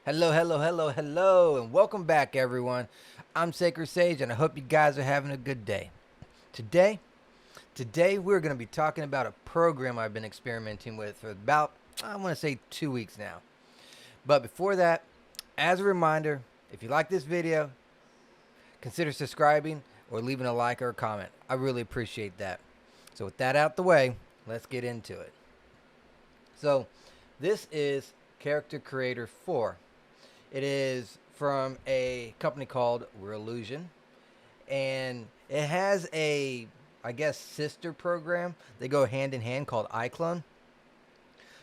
Hello, hello, hello, hello, and welcome back, everyone. I'm Sacred Sage, and I hope you guys are having a good day. Today, today we're going to be talking about a program I've been experimenting with for about, I want to say, 2 weeks now. But before that, as a reminder, if you like this video, consider subscribing or leaving a like or a comment. I really appreciate that. So with that out the way, let's get into it. So, this is Character Creator 4. It is from a company called Real Illusion, and it has a, I guess, sister program. They go hand in hand called iClone.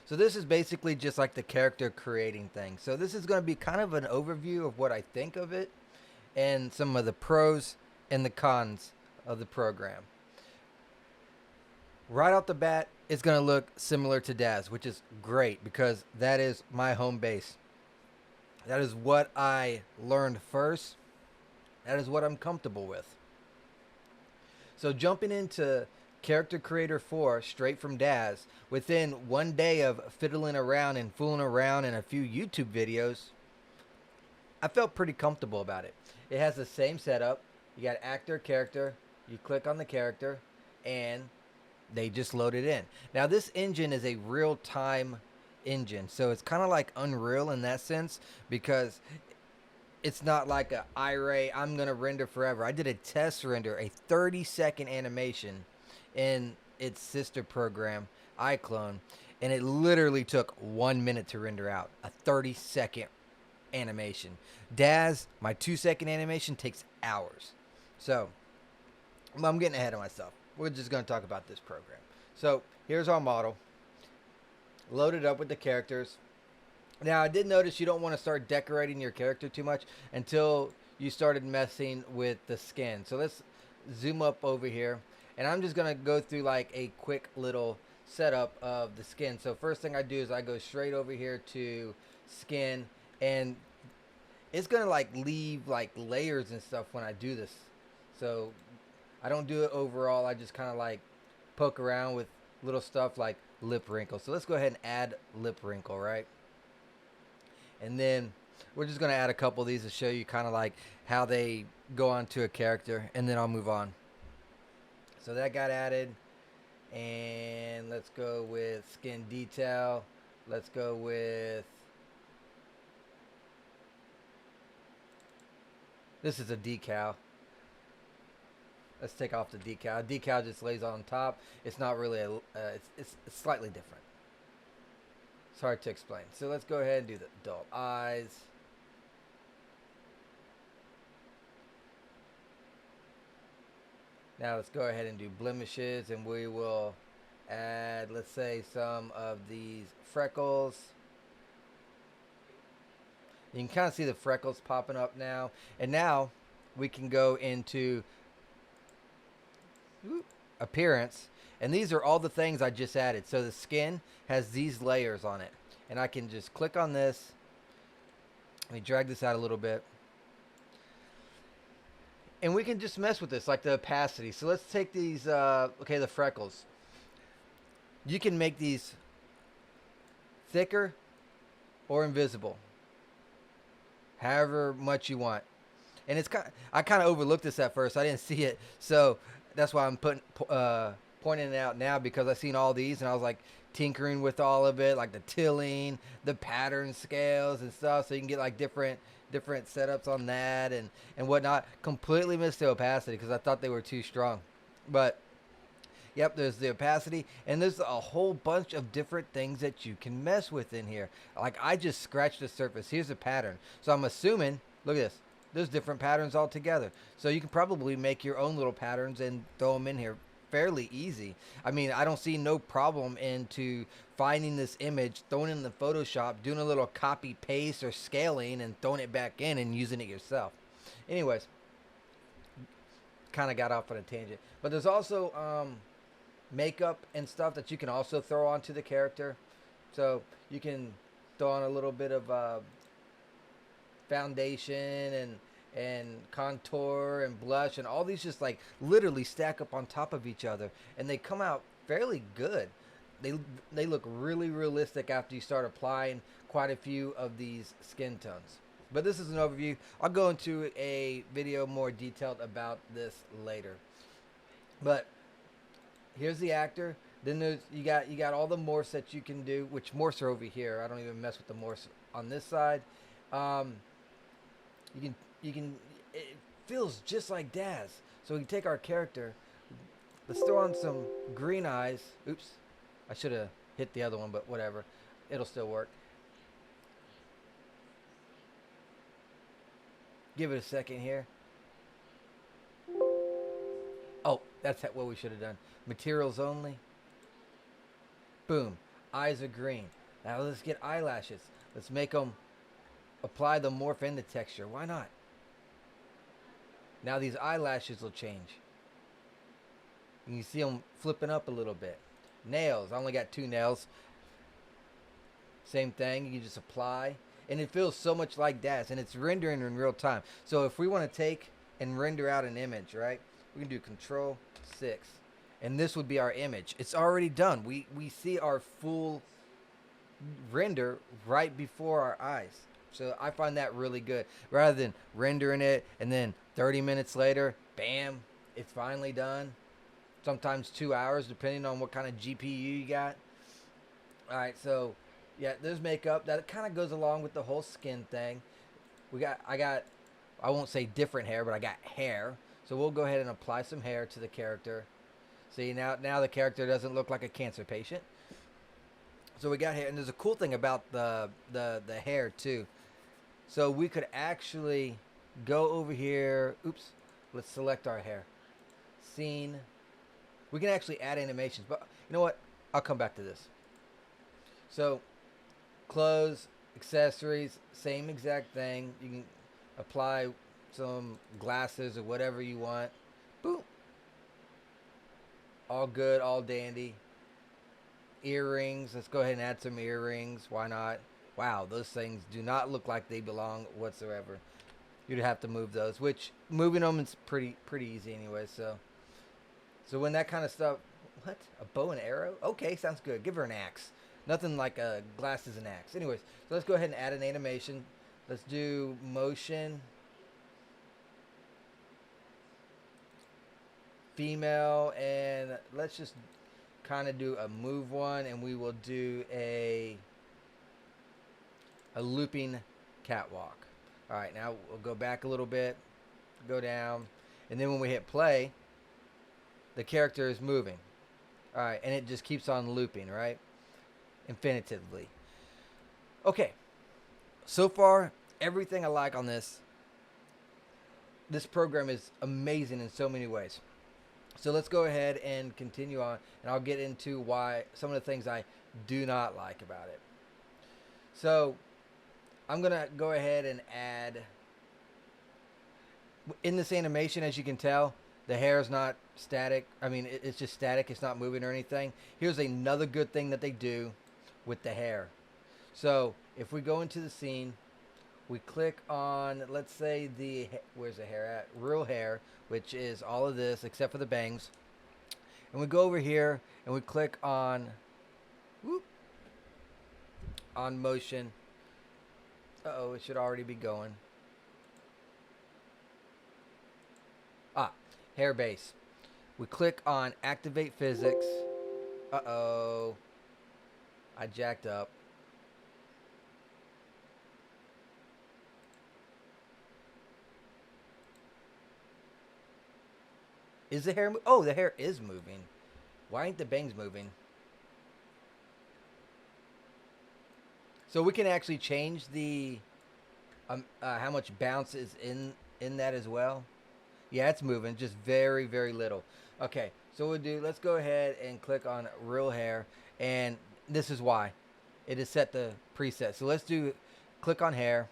So this is basically just like the character creating thing. So this is going to be kind of an overview of what I think of it and some of the pros and the cons of the program. Right off the bat, it's going to look similar to Daz, which is great because that is my home base. That is what I learned first. That is what I'm comfortable with. So jumping into Character Creator 4 straight from Daz, within one day of fiddling around and fooling around in a few YouTube videos, I felt pretty comfortable about it. It has the same setup. You got actor, character, you click on the character, and they just load it in. Now this engine is a real-time engine, so it's kind of like Unreal in that sense because it's not like a iRay, I'm gonna render forever. I did a test render, a 30-second animation in its sister program iClone, and it literally took 1 minute to render out a 30-second animation. Daz, my 2-second animation, takes hours. So I'm getting ahead of myself. We're just going to talk about this program. So here's our model loaded up with the characters. Now I did notice you don't want to start decorating your character too much until you started messing with the skin. So let's zoom up over here, and I'm just going to go through like a quick little setup of the skin. So first thing I do is I go straight over here to skin, and it's going to like leave like layers and stuff when I do this. So I don't do it overall. I just kind of like poke around with little stuff like lip wrinkle. So let's go ahead and add lip wrinkle, right? And then we're just going to add a couple of these to show you kind of like how they go onto a character, and then I'll move on. So that got added, and let's go with skin detail. Let's go with, this is a decal. Let's take off the decal. Decal just lays on top. It's not really a, it's slightly different. It's hard to explain. So let's go ahead and do the adult eyes. Now let's go ahead and do blemishes, and we will add, let's say, some of these freckles. You can kind of see the freckles popping up now. And now we can go into appearance, and these are all the things I just added. So the skin has these layers on it, and I can just click on this. Let me drag this out a little bit, and we can just mess with this, like the opacity. So let's take these, okay, the freckles. You can make these thicker or invisible, however much you want. And it's kind of, I kind of overlooked this at first. I didn't see it, so that's why I'm pointing it out now, because I seen all these and I was like tinkering with all of it, like the tilling, the pattern scales and stuff, so you can get like different setups on that and whatnot. Completely missed the opacity because I thought they were too strong. But yep, there's the opacity, and there's a whole bunch of different things that you can mess with in here. Like I just scratched the surface. Here's a pattern. So I'm assuming, look at this. There's different patterns all together. So you can probably make your own little patterns and throw them in here fairly easy. I mean, I don't see no problem into finding this image, throwing it in the Photoshop, doing a little copy paste or scaling and throwing it back in and using it yourself. Anyways, kind of got off on a tangent. But there's also makeup and stuff that you can also throw onto the character. So you can throw on a little bit of foundation and contour and blush, and all these just like literally stack up on top of each other, and they come out fairly good. they they look really realistic after you start applying quite a few of these skin tones. But this is an overview. I'll go into a video more detailed about this later. But here's the actor. Then there's you got all the morphs that you can do, which morphs are over here. I don't even mess with the morphs on this side. Um, you can it feels just like Daz. So we can take our character. Let's throw on some green eyes. Oops, I should have hit the other one, but whatever. It'll still work. Give it a second here. Oh, that's what we should have done. Materials only. Boom. Eyes are green. Now let's get eyelashes. Let's make them apply the morph and the texture. Why not? Now these eyelashes will change. You can see them flipping up a little bit. Nails. I only got 2 nails. Same thing. You just apply. And it feels so much like Daz. And it's rendering in real time. So if we want to take and render out an image, right? We can do Control 6. And this would be our image. It's already done. We see our full render right before our eyes. So I find that really good. Rather than rendering it and then 30 minutes later, bam, it's finally done. Sometimes 2 hours, depending on what kind of GPU you got. All right, so yeah, there's makeup. That kind of goes along with the whole skin thing. I won't say different hair, but I got hair. So we'll go ahead and apply some hair to the character. See, now the character doesn't look like a cancer patient. So we got hair, and there's a cool thing about the hair too. So we could actually go over here. Oops, let's select our hair. Scene. We can actually add animations, but you know what? I'll come back to this. So, clothes, accessories, same exact thing. You can apply some glasses or whatever you want. Boom. All good, all dandy. Earrings. Let's go ahead and add some earrings. Why not? Wow, those things do not look like they belong whatsoever. You'd have to move those, which moving them is pretty easy anyway. So when that kind of stuff, what? A bow and arrow? Okay, sounds good. Give her an axe. Nothing like a glasses and axe. Anyways, so let's go ahead and add an animation. Let's do motion. Female, and let's just kind of do a move one, and we will do a looping catwalk. All right, now we'll go back a little bit, go down, and then when we hit play, the character is moving. All right, and it just keeps on looping, right? Infinitively. Okay, so far, everything I like on this program is amazing in so many ways. So let's go ahead and continue on, and I'll get into why some of the things I do not like about it. So I'm going to go ahead and add, in this animation, as you can tell, the hair is not static. I mean, it's just static. It's not moving or anything. Here's another good thing that they do with the hair. So if we go into the scene, we click on, let's say where's the hair at? Real hair, which is all of this except for the bangs. And we go over here and we click on, on motion. Uh-oh, it should already be going. Hair base. We click on activate physics. Uh-oh. I jacked up. Is the hair oh, the hair is moving. Why ain't the bangs moving? So we can actually change the how much bounce is in that as well. Yeah, it's moving, just very little. Okay, so let's go ahead and click on real hair, and this is why it is set the preset. So click on hair,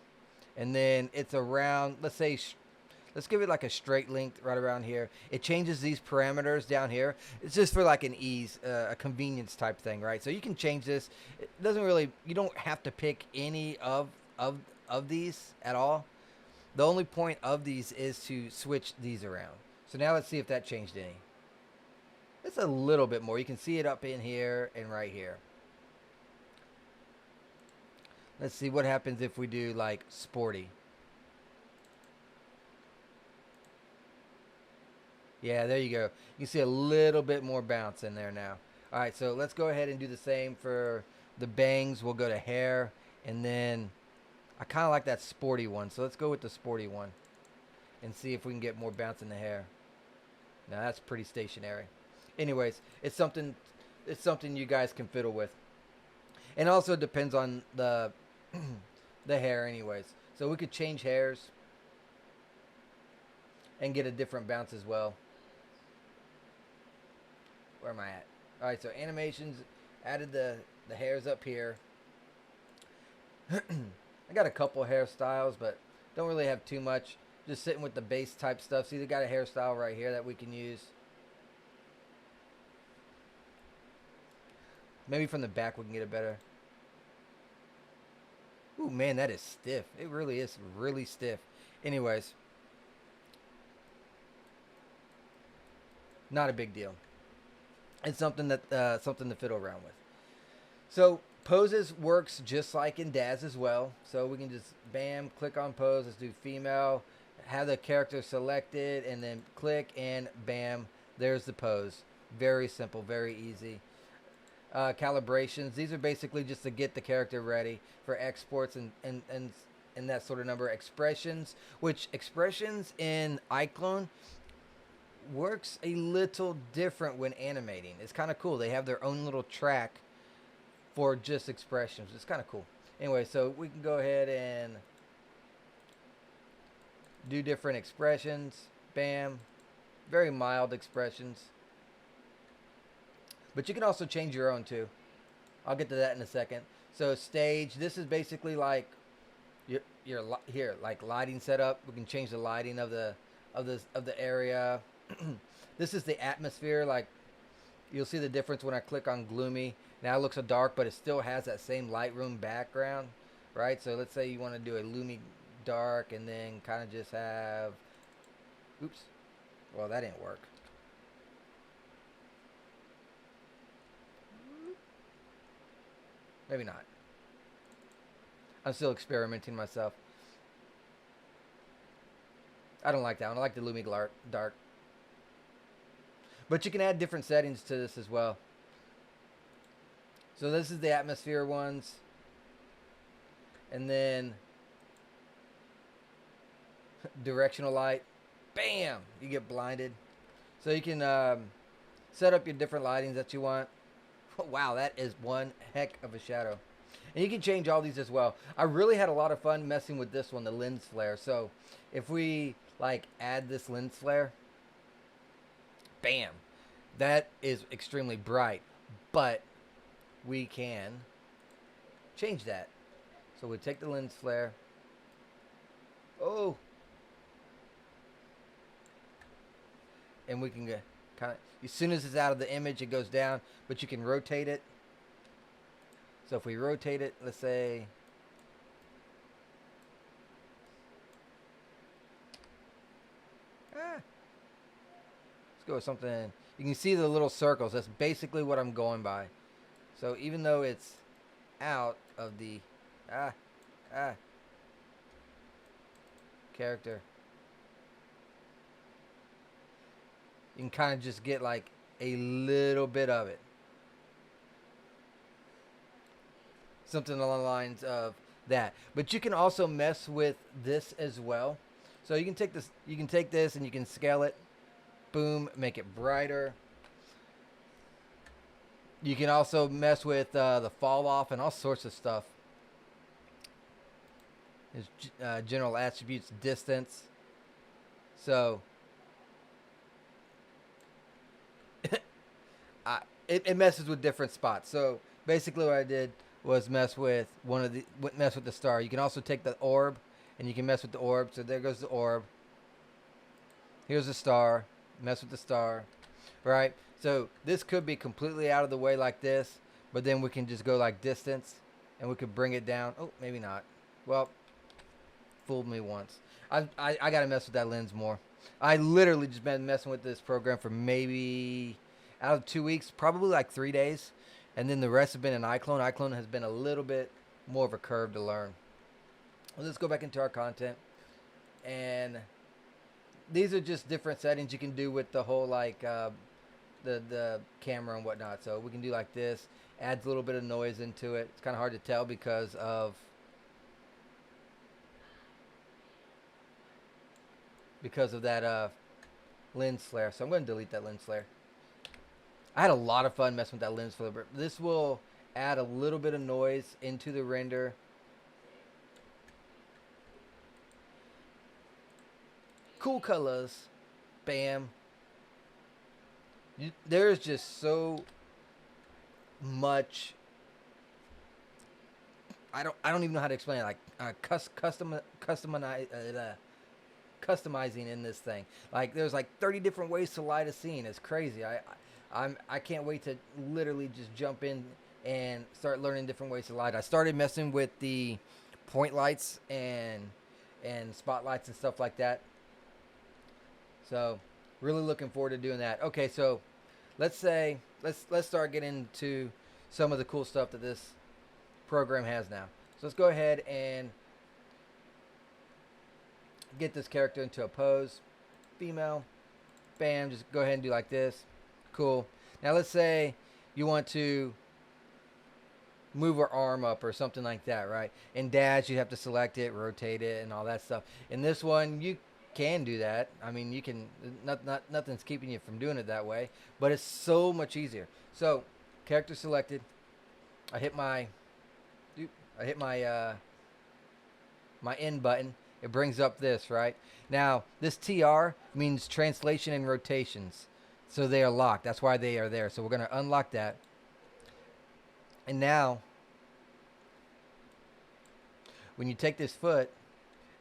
and then it's around, let's give it like a straight length right around here. It changes these parameters down here. It's just for like an ease, a convenience type thing, right? So you can change this. It doesn't really, you don't have to pick any of these at all. The only point of these is to switch these around. So now let's see if that changed any. Just a little bit more. You can see it up in here and right here. Let's see what happens if we do like sporty. Yeah, there you go. You can see a little bit more bounce in there now. All right, so let's go ahead and do the same for the bangs. We'll go to hair, and then I kind of like that sporty one. So let's go with the sporty one and see if we can get more bounce in the hair. Now that's pretty stationary. Anyways, it's something you guys can fiddle with. And also depends on the the hair anyways. So we could change hairs and get a different bounce as well. Where am I at? All right, so animations, added the hairs up here. I got a couple hairstyles, but don't really have too much. Just sitting with the base type stuff. See, they got a hairstyle right here that we can use. Maybe from the back we can get it better. Ooh, man, that is stiff. It really is really stiff. Anyways. Not a big deal. It's something to fiddle around with. So poses works just like in Daz as well. So we can just bam, click on pose. Let's do female. Have the character selected and then click and bam, there's the pose. Very simple, very easy. Calibrations. These are basically just to get the character ready for exports and that sort of number. Expressions, which expressions in iClone works a little different when animating. It's kind of cool. They have their own little track for just expressions. It's kind of cool. Anyway, so we can go ahead and do different expressions. Bam. Very mild expressions. But you can also change your own too. I'll get to that in a second. So stage, this is basically like your here, like lighting setup. We can change the lighting of the area. This is the atmosphere. Like you'll see the difference when I click on gloomy. Now it looks so dark, but it still has that same Lightroom background, right? So let's say you want to do a gloomy dark and then kind of just have, oops, well that didn't work. Maybe not. I'm still experimenting myself. I don't like that one. I like the gloomy dark. But you can add different settings to this as well. So this is the atmosphere ones. And then directional light. Bam! You get blinded. So you can set up your different lightings that you want. Wow, that is one heck of a shadow. And you can change all these as well. I really had a lot of fun messing with this one, the lens flare. So if we like add this lens flare, bam, that is extremely bright. But we can change that. So we take the lens flare. Oh. And we can get kind of, as soon as it's out of the image, it goes down, but you can rotate it. So if we rotate it, let's say, let's go with something. You can see the little circles. That's basically what I'm going by. So even though it's out of the character, you can kind of just get like a little bit of it. Something along the lines of that. But you can also mess with this as well. So you can take this and you can scale it. Boom, make it brighter. You can also mess with the fall off and all sorts of stuff. There's general attributes, distance. So it messes with different spots. So basically what I did was mess with the star. You can also take the orb and you can mess with the orb. So there goes the orb. Here's the star. Mess with the star. Right? So this could be completely out of the way like this, but then we can just go like distance and we could bring it down. Oh, maybe not. Well, fooled me once. I got to mess with that lens more. I literally just been messing with this program for maybe out of 2 weeks, probably like 3 days. And then the rest have been in iClone. iClone has been a little bit more of a curve to learn. Well, let's go back into our content. And these are just different settings you can do with the whole like the camera and whatnot. So we can do like this. Adds a little bit of noise into it. It's kind of hard to tell because of that lens flare. So I'm going to delete that lens flare. I had a lot of fun messing with that lens flare. But this will add a little bit of noise into the render. Cool colors. Bam. There's just so much. I don't even know how to explain it. Like customizing in this thing. Like there's like 30 different ways to light a scene. It's crazy. I can't wait to literally just jump in and start learning different ways to light. I started messing with the point lights and spotlights and stuff like that. So really looking forward to doing that. Okay, so let's start getting into some of the cool stuff that this program has now. So let's go ahead and get this character into a pose. Female. Bam, just go ahead and do like this. Cool. Now let's say you want to move her arm up or something like that, right? In Dash, you have to select it, rotate it, and all that stuff. In this one, you can do that. I mean, you can, nothing's keeping you from doing it that way, but it's so much easier. So, character selected. I hit my my end button. It brings up this, right? Now, this TR means translation and rotations. So they are locked. That's why they are there. So we're going to unlock that. And now, when you take this foot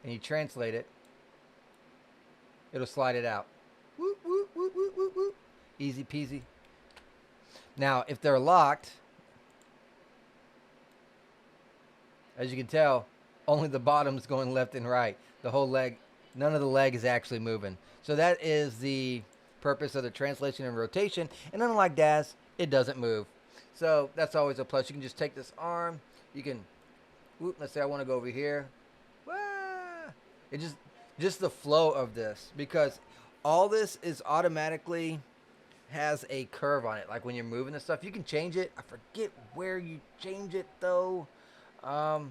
and you translate it, it'll slide it out. Whoop, whoop, whoop, whoop, whoop, whoop. Easy peasy. Now, if they're locked, as you can tell, only the bottom's going left and right. The whole leg, none of the leg is actually moving. So that is the purpose of the translation and rotation. And unlike Daz, it doesn't move. So that's always a plus. You can just take this arm. You can, whoop, let's say I want to go over here. Wah! It just the flow of this, because all this is automatically has a curve on it. Like when you're moving the stuff, you can change it. I forget where you change it though. Trying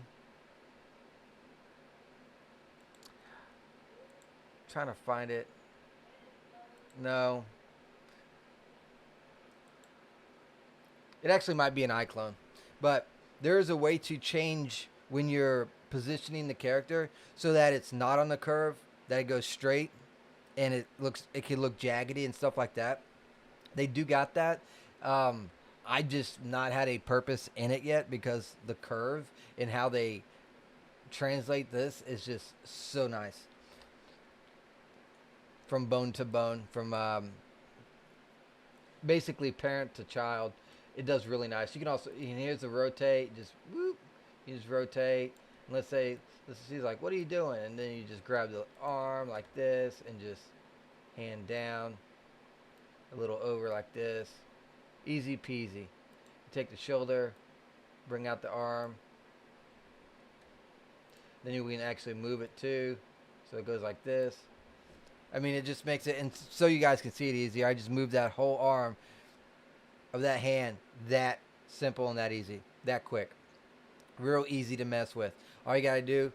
to find it. No. It actually might be an iClone. But there is a way to change when you're positioning the character so that it's not on the curve, that it goes straight, and it can look jaggedy and stuff like that. They do got that. I just not had a purpose in it yet, because the curve and how they translate this is just so nice. From bone to bone, from basically parent to child, it does really nice. You can also, here's the rotate, just whoop, you just rotate. And let's say she's like, what are you doing? And then you just grab the arm like this and just hand down, a little over like this. Easy peasy. You take the shoulder, bring out the arm. Then you can actually move it too. So it goes like this. I mean, it just makes it, and so you guys can see it easier, I just moved that whole arm of that hand that simple and that easy, that quick. Real easy to mess with. All you got to do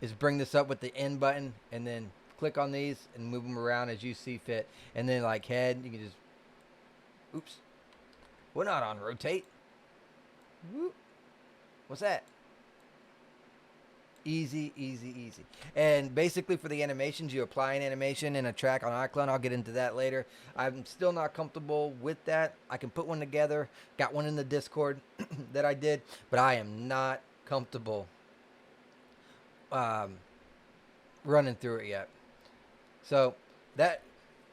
is bring this up with the end button and then click on these and move them around as you see fit. And then like head, you can just, oops, we're not on rotate. Whoop. What's that? Easy, easy, easy. And basically for the animations, you apply an animation in a track on iClone. I'll get into that later. I'm still not comfortable with that. I can put one together. Got one in the Discord that I did, but I am not comfortable running through it yet. So that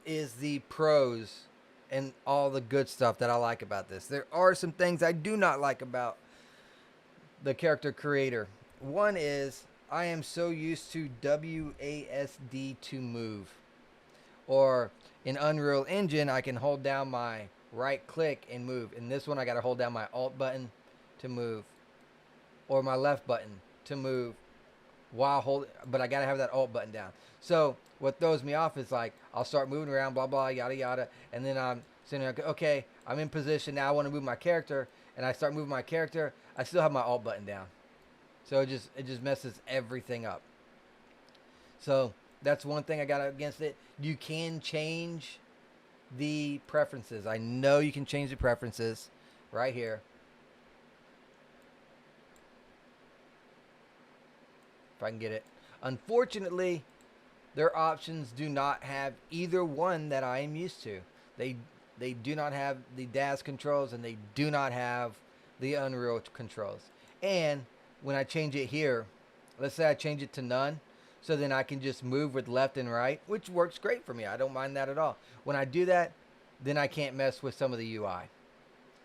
is the pros and all the good stuff that I like about this. There are some things I do not like about the character creator. One is I am so used to WASD to move. Or in Unreal Engine, I can hold down my right click and move. In this one, I got to hold down my Alt button to move, or my left button to move while holding, but I got to have that Alt button down. So what throws me off is like, I'll start moving around, blah, blah, yada, yada. And then I'm sitting there, okay, I'm in position. Now I want to move my character. And I start moving my character. I still have my Alt button down. So it just messes everything up. So that's one thing I got against it. You can change the preferences. I know you can change the preferences right here. If I can get it. Unfortunately, their options do not have either one that I am used to. They do not have the DAS controls, and they do not have the Unreal controls. And when I change it here, let's say I change it to none, so then I can just move with left and right, which works great for me. I don't mind that at all. When I do that, then I can't mess with some of the UI.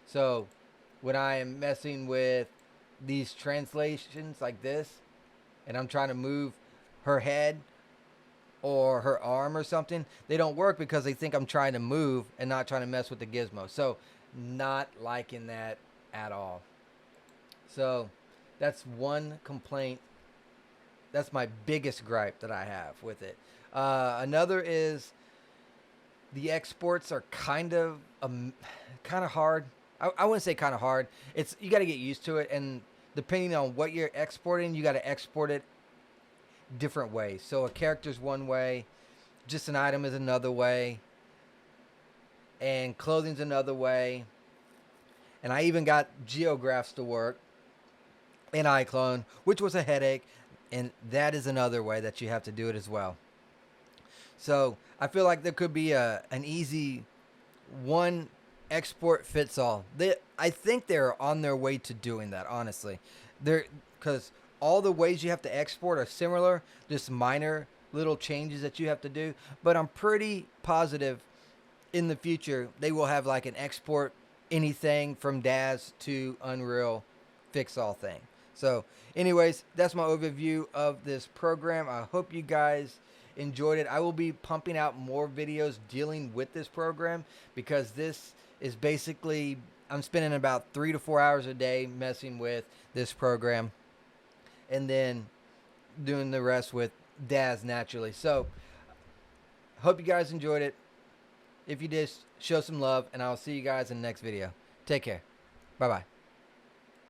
So when I am messing with these translations like this, and I'm trying to move her head or her arm or something, they don't work because they think I'm trying to move and not trying to mess with the gizmo. So not liking that at all. So that's one complaint. That's my biggest gripe that I have with it. Another is the exports are kind of hard. I wouldn't say kind of hard. It's, you got to get used to it, and depending on what you're exporting, you got to export it different ways. So a character's one way, just an item is another way, and clothing's another way. And I even got geographs to work in iClone, which was a headache, and that is another way that you have to do it as well. So I feel like there could be an easy one export fits all. I think they're on their way to doing that, honestly. Because all the ways you have to export are similar, just minor little changes that you have to do. But I'm pretty positive in the future they will have like an export anything from DAS to Unreal fix all thing. So anyways, that's my overview of this program. I hope you guys enjoyed it. I will be pumping out more videos dealing with this program, because this is basically, I'm spending about 3 to 4 hours a day messing with this program, and then doing the rest with DAS naturally. So hope you guys enjoyed it. If you did, show some love, and I'll see you guys in the next video. Take care. Bye-bye.